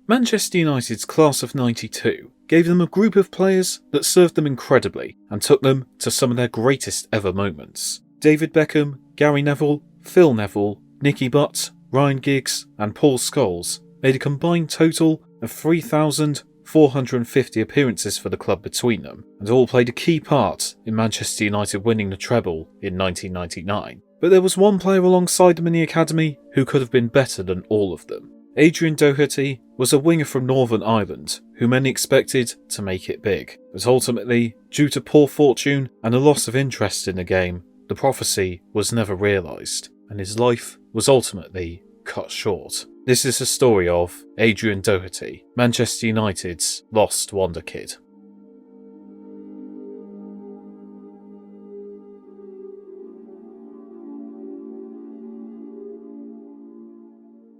Manchester United's class of '92 gave them a group of players that served them incredibly and took them to some of their greatest ever moments. David Beckham, Gary Neville, Phil Neville, Nicky Butt, Ryan Giggs and Paul Scholes made a combined total of 3,450 appearances for the club between them, and all played a key part in Manchester United winning the treble in 1999. But there was one player alongside them in the academy who could have been better than all of them. Adrian Doherty was a winger from Northern Ireland who many expected to make it big, but ultimately, due to poor fortune and a loss of interest in the game, the prophecy was never realised, and his life was ultimately cut short. This is the story of Adrian Doherty, Manchester United's lost Wonderkid.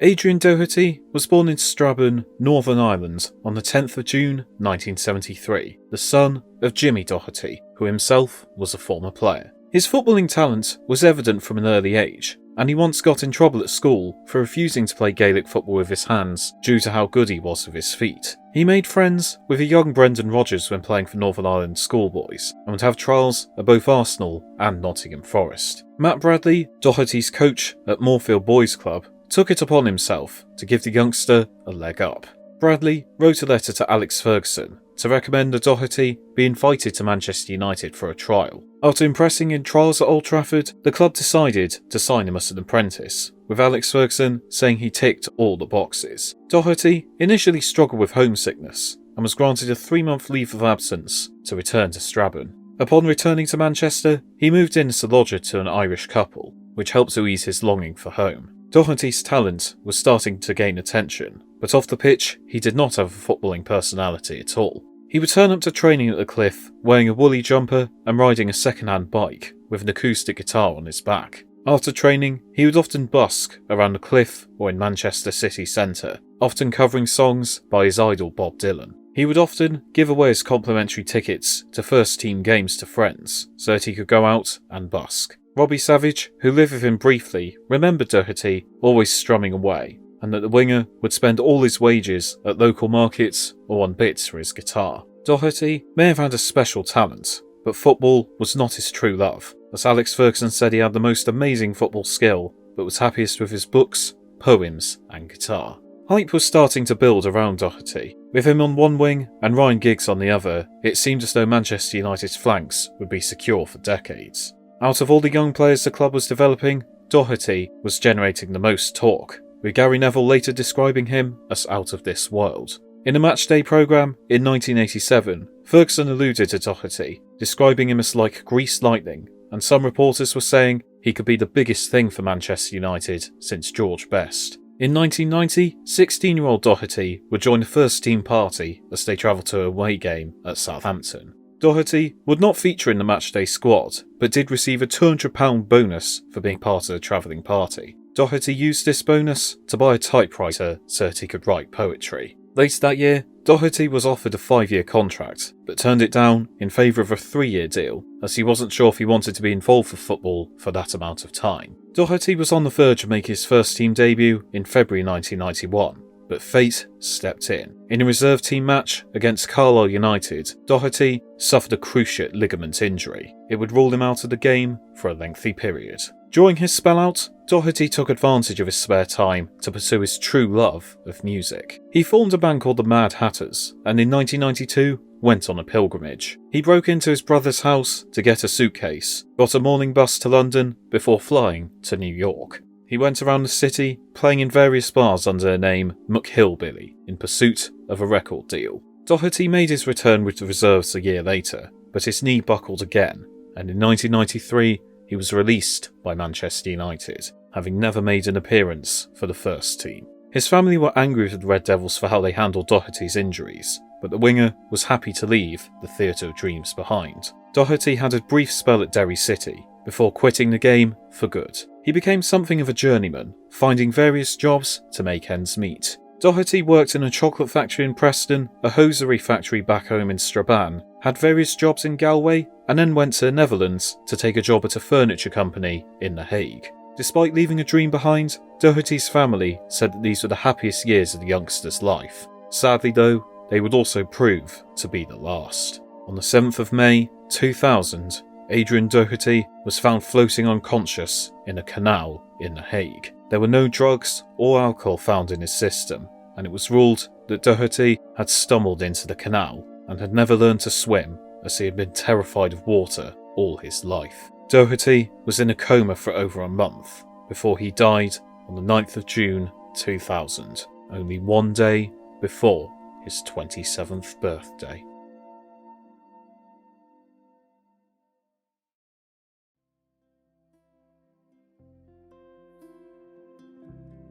Adrian Doherty was born in Strabane, Northern Ireland on the 10th of June 1973, the son of Jimmy Doherty, who himself was a former player. His footballing talent was evident from an early age, and he once got in trouble at school for refusing to play Gaelic football with his hands due to how good he was with his feet. He made friends with a young Brendan Rodgers when playing for Northern Ireland schoolboys, and would have trials at both Arsenal and Nottingham Forest. Matt Bradley, Doherty's coach at Moorfield Boys Club, took it upon himself to give the youngster a leg up. Bradley wrote a letter to Alex Ferguson to recommend that Doherty be invited to Manchester United for a trial. After impressing in trials at Old Trafford, the club decided to sign him as an apprentice, with Alex Ferguson saying he ticked all the boxes. Doherty initially struggled with homesickness and was granted a 3-month leave of absence to return to Strabane. Upon returning to Manchester, he moved in as a lodger to an Irish couple, which helped to ease his longing for home. Doherty's talent was starting to gain attention, but off the pitch, he did not have a footballing personality at all. He would turn up to training at the Cliff, wearing a woolly jumper and riding a second-hand bike with an acoustic guitar on his back. After training, he would often busk around the Cliff or in Manchester city centre, often covering songs by his idol Bob Dylan. He would often give away his complimentary tickets to first-team games to friends, so that he could go out and busk. Robbie Savage, who lived with him briefly, remembered Doherty always strumming away, and that the winger would spend all his wages at local markets or on bits for his guitar. Doherty may have had a special talent, but football was not his true love, as Alex Ferguson said he had the most amazing football skill, but was happiest with his books, poems and guitar. Hype was starting to build around Doherty. With him on one wing and Ryan Giggs on the other, it seemed as though Manchester United's flanks would be secure for decades. Out of all the young players the club was developing, Doherty was generating the most talk, with Gary Neville later describing him as out of this world. In a matchday programme in 1987, Ferguson alluded to Doherty, describing him as like greased lightning, and some reporters were saying he could be the biggest thing for Manchester United since George Best. In 1990, 16-year-old Doherty would join the first team party as they travelled to a away game at Southampton. Doherty would not feature in the matchday squad, but did receive a £200 bonus for being part of the travelling party. Doherty used this bonus to buy a typewriter so that he could write poetry. Later that year, Doherty was offered a 5-year contract, but turned it down in favour of a 3-year deal, as he wasn't sure if he wanted to be involved with football for that amount of time. Doherty was on the verge of making his first team debut in February 1991. But fate stepped in. In a reserve team match against Carlisle United, Doherty suffered a cruciate ligament injury. It would rule him out of the game for a lengthy period. During his spell out, Doherty took advantage of his spare time to pursue his true love of music. He formed a band called the Mad Hatters, and in 1992 went on a pilgrimage. He broke into his brother's house to get a suitcase, got a morning bus to London before flying to New York. He went around the city, playing in various bars under the name McHillbilly, in pursuit of a record deal. Doherty made his return with the reserves a year later, but his knee buckled again, and in 1993 he was released by Manchester United, having never made an appearance for the first team. His family were angry with the Red Devils for how they handled Doherty's injuries, but the winger was happy to leave the Theatre of Dreams behind. Doherty had a brief spell at Derry City, before quitting the game for good. He became something of a journeyman, finding various jobs to make ends meet. Doherty worked in a chocolate factory in Preston, a hosiery factory back home in Strabane, had various jobs in Galway, and then went to the Netherlands to take a job at a furniture company in The Hague. Despite leaving a dream behind, Doherty's family said that these were the happiest years of the youngster's life. Sadly though, they would also prove to be the last. On the 7th of May 2000, Adrian Doherty was found floating unconscious in a canal in The Hague. There were no drugs or alcohol found in his system, and it was ruled that Doherty had stumbled into the canal and had never learned to swim, as he had been terrified of water all his life. Doherty was in a coma for over a month before he died on the 9th of June 2000, only one day before his 27th birthday.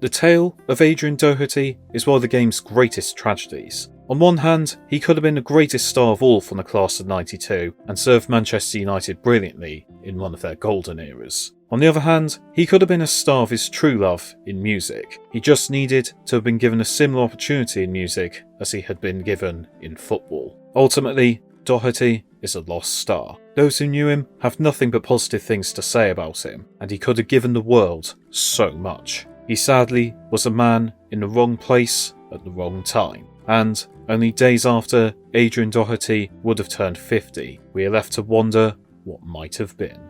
The tale of Adrian Doherty is one of the game's greatest tragedies. On one hand, he could have been the greatest star of all from the class of '92 and served Manchester United brilliantly in one of their golden eras. On the other hand, he could have been a star of his true love in music. He just needed to have been given a similar opportunity in music as he had been given in football. Ultimately, Doherty is a lost star. Those who knew him have nothing but positive things to say about him, and he could have given the world so much. He sadly was a man in the wrong place at the wrong time, and only days after Adrian Doherty would have turned 50, we are left to wonder what might have been.